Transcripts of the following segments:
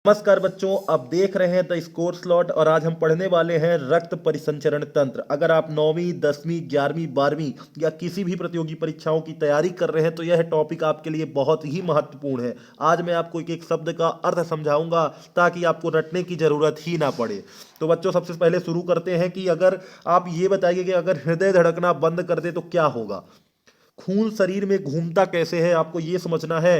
नमस्कार बच्चों, आप देख रहे हैं द स्कोर स्लॉट और आज हम पढ़ने वाले हैं रक्त परिसंचरण तंत्र। अगर आप 9वीं 10वीं 11वीं 12वीं या किसी भी प्रतियोगी परीक्षाओं की तैयारी कर रहे हैं तो यह टॉपिक आपके लिए बहुत ही महत्वपूर्ण है। आज मैं आपको एक एक शब्द का अर्थ समझाऊंगा ताकि आपको रटने की जरूरत ही ना पड़े। तो बच्चों, सबसे पहले शुरू करते हैं कि अगर आप ये बताइए कि अगर हृदय धड़कना बंद कर दे तो क्या होगा। खून शरीर में घूमता कैसे है, आपको ये समझना है।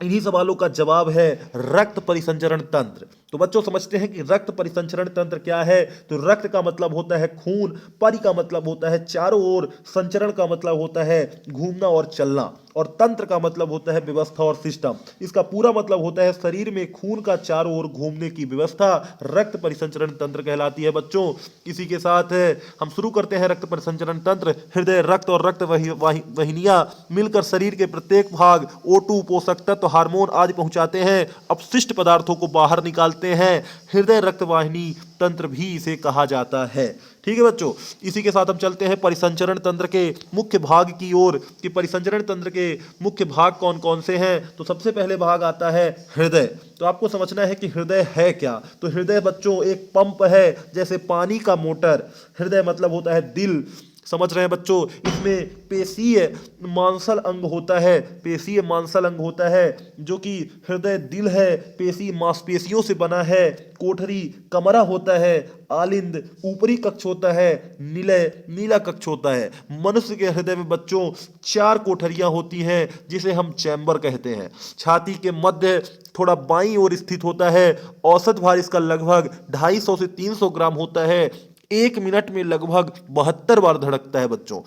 इन्हीं सवालों का जवाब है रक्त परिसंचरण तंत्र। तो बच्चों, समझते हैं कि रक्त परिसंचरण तंत्र क्या है। तो रक्त का मतलब होता है खून, परि का मतलब होता है चारों ओर, संचरण का मतलब होता है घूमना और चलना, और तंत्र का मतलब होता है व्यवस्था और सिस्टम। इसका पूरा मतलब होता है शरीर में खून का चारों ओर घूमने की व्यवस्था रक्त परिसंचरण तंत्र कहलाती है। बच्चों, इसी के साथ हम शुरू करते हैं रक्त परिसंचरण तंत्र। हृदय, रक्त और रक्त वाहिनियां मिलकर शरीर के प्रत्येक भाग O2, पोषक तत्व, हार्मोन आदि पहुंचाते हैं, अपशिष्ट पदार्थों को बाहर निकालते हैं। हृदय रक्त वाहिनी तंत्र भी इसे कहा जाता है। ठीक है बच्चों, इसी के साथ हम चलते हैं परिसंचरण तंत्र के मुख्य भाग की ओर कि परिसंचरण तंत्र के मुख्य भाग कौन कौन से हैं। तो सबसे पहले भाग आता है हृदय। तो आपको समझना है कि हृदय है क्या। तो हृदय बच्चों एक पंप है, जैसे पानी का मोटर। हृदय मतलब होता है दिल, समझ रहे हैं बच्चों। इसमें पेशीय मांसल अंग होता है, पेशीय मांसल अंग होता है जो कि हृदय दिल है, पेशी मांसपेशियों से बना है। कोठरी कमरा होता है, आलिंद ऊपरी कक्ष होता है, निलय नीला कक्ष होता है। मनुष्य के हृदय में बच्चों 4 कोठरियां होती हैं जिसे हम चैम्बर कहते हैं। छाती के मध्य थोड़ा बाईं ओर स्थित होता है। औसत भार इसका लगभग 250 से 300 ग्राम होता है। 1 मिनट में लगभग 72 बार धड़कता है बच्चों।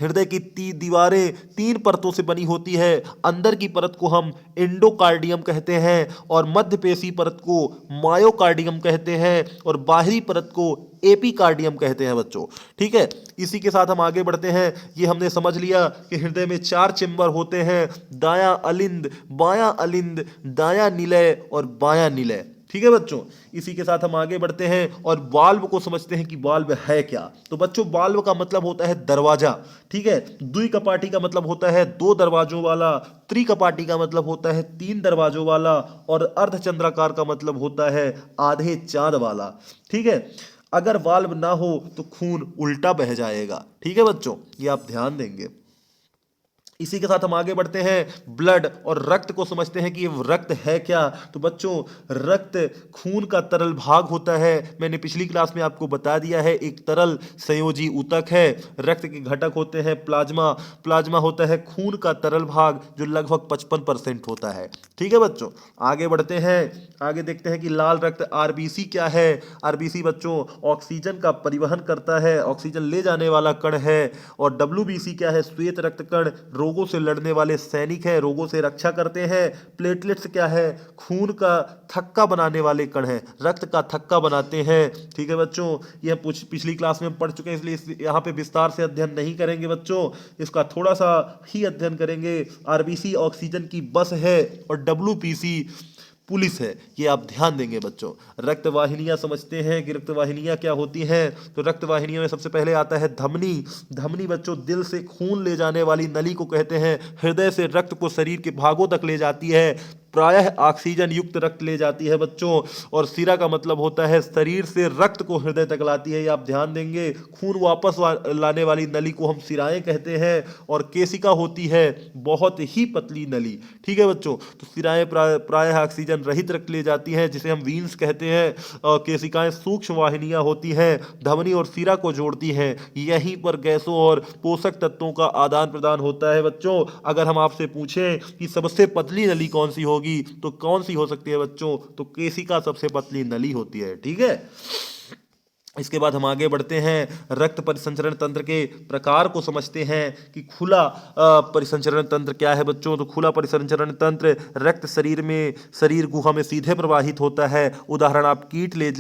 हृदय की दीवारें 3 परतों से बनी होती है। अंदर की परत को हम एंडोकार्डियम कहते हैं और मध्य पेशी परत को मायोकार्डियम कहते हैं और बाहरी परत को एपिकार्डियम कहते हैं बच्चों। ठीक है, इसी के साथ हम आगे बढ़ते हैं। ये हमने समझ लिया कि हृदय में 4 चेम्बर होते हैं, दायां अलिंद, बायां अलिंद, दायां निलय और बायां निलय। ठीक है बच्चों, इसी के साथ हम आगे बढ़ते हैं और वाल्व को समझते हैं कि वाल्व है क्या। तो बच्चों, वाल्व का मतलब होता है दरवाजा। ठीक है, द्विकपाटी का मतलब होता है 2 दरवाजों वाला, त्रिकपाटी का मतलब होता है 3 दरवाजों वाला और अर्धचंद्राकार का मतलब होता है आधे चांद वाला। ठीक है, अगर वाल्व ना हो तो खून उल्टा बह जाएगा। ठीक है बच्चों, ये आप ध्यान देंगे। इसी के साथ हम आगे बढ़ते हैं ब्लड और रक्त को समझते हैं कि ये रक्त है क्या। तो बच्चों, रक्त खून का तरल भाग होता है। मैंने पिछली क्लास में आपको बता दिया है, एक तरल संयोजी ऊतक है। रक्त के घटक होते हैं प्लाज्मा। प्लाज्मा होता है खून का तरल भाग जो लगभग 55% होता है। ठीक है बच्चों, आगे बढ़ते हैं। आगे देखते हैं कि लाल रक्त आरबीसी क्या है। आरबीसी बच्चों ऑक्सीजन का परिवहन करता है, ऑक्सीजन ले जाने वाला कण है। और डब्ल्यूबीसी क्या है, श्वेत रक्त कण, रोगों से लड़ने वाले सैनिक है, रोगों से रक्षा करते हैं। प्लेटलेट्स क्या है, खून का थक्का बनाने वाले कण हैं, रक्त का थक्का बनाते हैं। ठीक है बच्चों, यह पिछली क्लास में हम पढ़ चुके हैं, इसलिए यहाँ पे विस्तार से अध्ययन नहीं करेंगे बच्चों, इसका थोड़ा सा ही अध्ययन करेंगे। आरबीसी ऑक्सीजन की बस है और डब्ल्यूपीसी पुलिस है, ये आप ध्यान देंगे बच्चों। रक्त वाहिनियां समझते हैं कि रक्त वाहिनियां क्या होती हैं। तो रक्त वाहिनियों में सबसे पहले आता है धमनी। धमनी बच्चों दिल से खून ले जाने वाली नली को कहते हैं। हृदय से रक्त को शरीर के भागों तक ले जाती है, प्रायः ऑक्सीजन युक्त रक्त ले जाती है बच्चों। और सिरा का मतलब होता है शरीर से रक्त को हृदय तक लाती है, ये आप ध्यान देंगे। खून वापस लाने वाली नली को हम सिराएं कहते हैं। और केशिका होती है बहुत ही पतली नली। ठीक है बच्चों, तो सिराएं प्रायः ऑक्सीजन रहित रक्त ले जाती हैं जिसे हम वीन्स कहते हैं। और केशिकाएं सूक्ष्म वाहिनियां होती हैं, धमनी और सिरा को जोड़ती हैं। यहीं पर गैसों और पोषक तत्वों का आदान प्रदान होता है बच्चों। अगर हम आपसे पूछें कि सबसे पतली नली कौन सी होगी तो कौन सी हो सकती है बच्चों, तो केशिका सबसे पतली नली होती है। ठीक है, इसके बाद हम आगे बढ़ते हैं। रक्त परिसंचरण तंत्र के प्रकार को समझते हैं कि खुला परिसंचरण तंत्र क्या है बच्चों। तो खुला परिसंचरण तंत्र रक्त शरीर गुहा में सीधे प्रवाहित होता है। उदाहरण आप कीट ले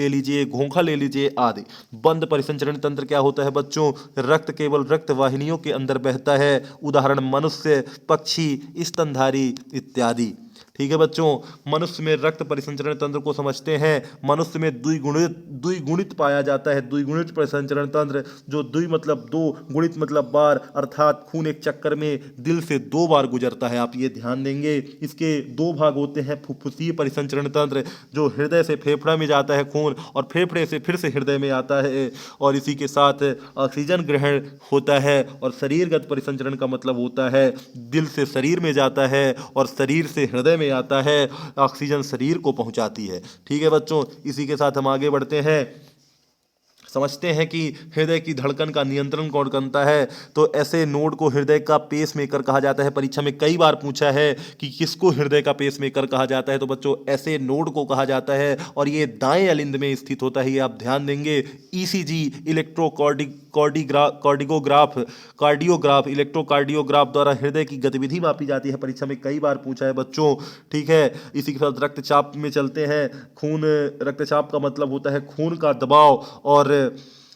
लीजिए, घोंघा ले लीजिए आदि। बंद परिसंचरण तंत्र क्या होता है बच्चों, रक्त केवल रक्त वाहिनियों के अंदर बहता है। उदाहरण मनुष्य, पक्षी, स्तनधारी इत्यादि। ठीक है बच्चों, मनुष्य में रक्त परिसंचरण तंत्र को समझते हैं। मनुष्य में द्विगुणित पाया जाता है, द्विगुणित परिसंचरण तंत्र। जो द्वि मतलब दो, गुणित मतलब बार, अर्थात खून एक चक्कर में दिल से 2 बार गुजरता है। आप ये ध्यान देंगे। इसके 2 भाग होते हैं। फुफ्फुसीय परिसंचरण तंत्र, जो हृदय से फेफड़ा में जाता है खून और फेफड़े से फिर से हृदय में आता है, और इसी के साथ ऑक्सीजन ग्रहण होता है। और शरीरगत परिसंचरण का मतलब होता है दिल से शरीर में जाता है और शरीर से हृदय में आता है, ऑक्सीजन शरीर को पहुंचाती है। ठीक है बच्चों, इसी के साथ हम आगे बढ़ते हैं। समझते हैं कि हृदय की धड़कन का नियंत्रण कौन करता है। तो ऐसे नोड को हृदय का पेस मेकर कहा जाता है। परीक्षा में कई बार पूछा है कि किसको हृदय का पेस मेकर कहा जाता है, तो बच्चों ऐसे नोड को कहा जाता है, और ये दाएं अलिंद में स्थित होता है। ये आप ध्यान देंगे। ईसीजी, कार्डियोग्राफ, इलेक्ट्रोकार्डियोग्राफ द्वारा हृदय की गतिविधि मापी जाती है। परीक्षा में कई बार पूछा है बच्चों। ठीक है, इसी के साथ रक्तचाप में चलते हैं। खून, रक्तचाप का मतलब होता है खून का दबाव, और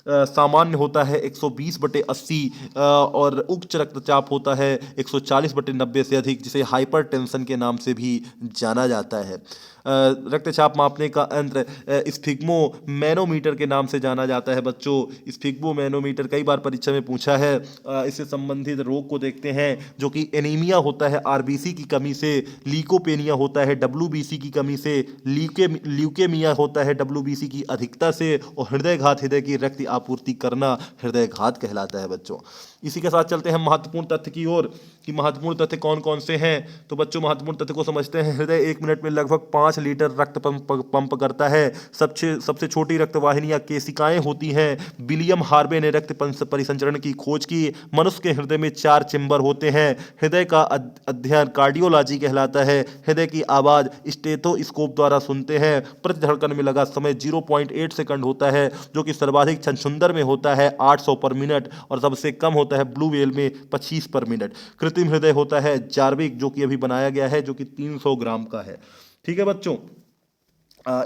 सामान्य होता है 120/80, और उच्च रक्तचाप होता है 140/90 से अधिक, जिसे हाइपरटेंशन के नाम से भी जाना जाता है। रक्तचाप मापने का यंत्र स्फिग्मो मैनोमीटर के नाम से जाना जाता है बच्चों। स्फिग्मो मैनोमीटर कई बार परीक्षा में पूछा है। इससे संबंधित रोग को देखते हैं, जो कि एनीमिया होता है आरबीसी की कमी से, लीकोपेनिया होता है डब्ल्यूबीसी की कमी से, ल्यूकेमिया होता है डब्ल्यूबीसी की अधिकता से, और हृदयघात, हृदय की रक्त आपूर्ति करना हृदयघात कहलाता है बच्चों। इसी के साथ चलते हैं महत्वपूर्ण तथ्य की ओर, कि महत्वपूर्ण तथ्य कौन कौन से हैं। तो बच्चों महत्वपूर्ण तथ्य को समझते हैं। हृदय 1 मिनट में लगभग 5 लीटर रक्त पंप करता है। सबसे छोटी रक्तवाहिनी या केशिकाएं होती हैं। विलियम हार्वे ने रक्त परिसंचरण की खोज की। मनुष्य के हृदय में 4 चेंबर होते हैं। हृदय का अध्ययन कार्डियोलॉजी कहलाता है। हृदय की आवाज स्टेथोस्कोप द्वारा सुनते हैं। प्रति धड़कन में लगा समय 0.8 सेकंड होता है, जो कि सर्वाधिक छछूंदर में होता है 800 पर मिनट, और सबसे कम होता है ब्लू व्हेल में 25 पर मिनट। कृत्रिम हृदय होता है जार्विक, जो कि अभी बनाया गया है, जो कि 300 ग्राम का है। ठीक है बच्चों,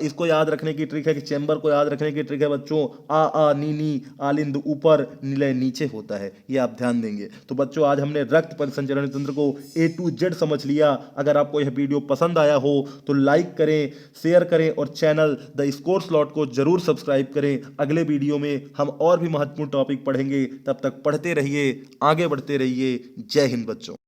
इसको याद रखने की ट्रिक है, कि चैम्बर को याद रखने की ट्रिक है बच्चों, आ नी नी, आलिंद ऊपर, निलय नीचे होता है। ये आप ध्यान देंगे। तो बच्चों आज हमने रक्त परिसंचरण तंत्र को A to Z समझ लिया। अगर आपको यह वीडियो पसंद आया हो तो लाइक करें, शेयर करें, और चैनल द स्कोर स्लॉट को जरूर सब्सक्राइब करें। अगले वीडियो में हम और भी महत्वपूर्ण टॉपिक पढ़ेंगे। तब तक पढ़ते रहिए, आगे बढ़ते रहिए। जय हिंद बच्चों।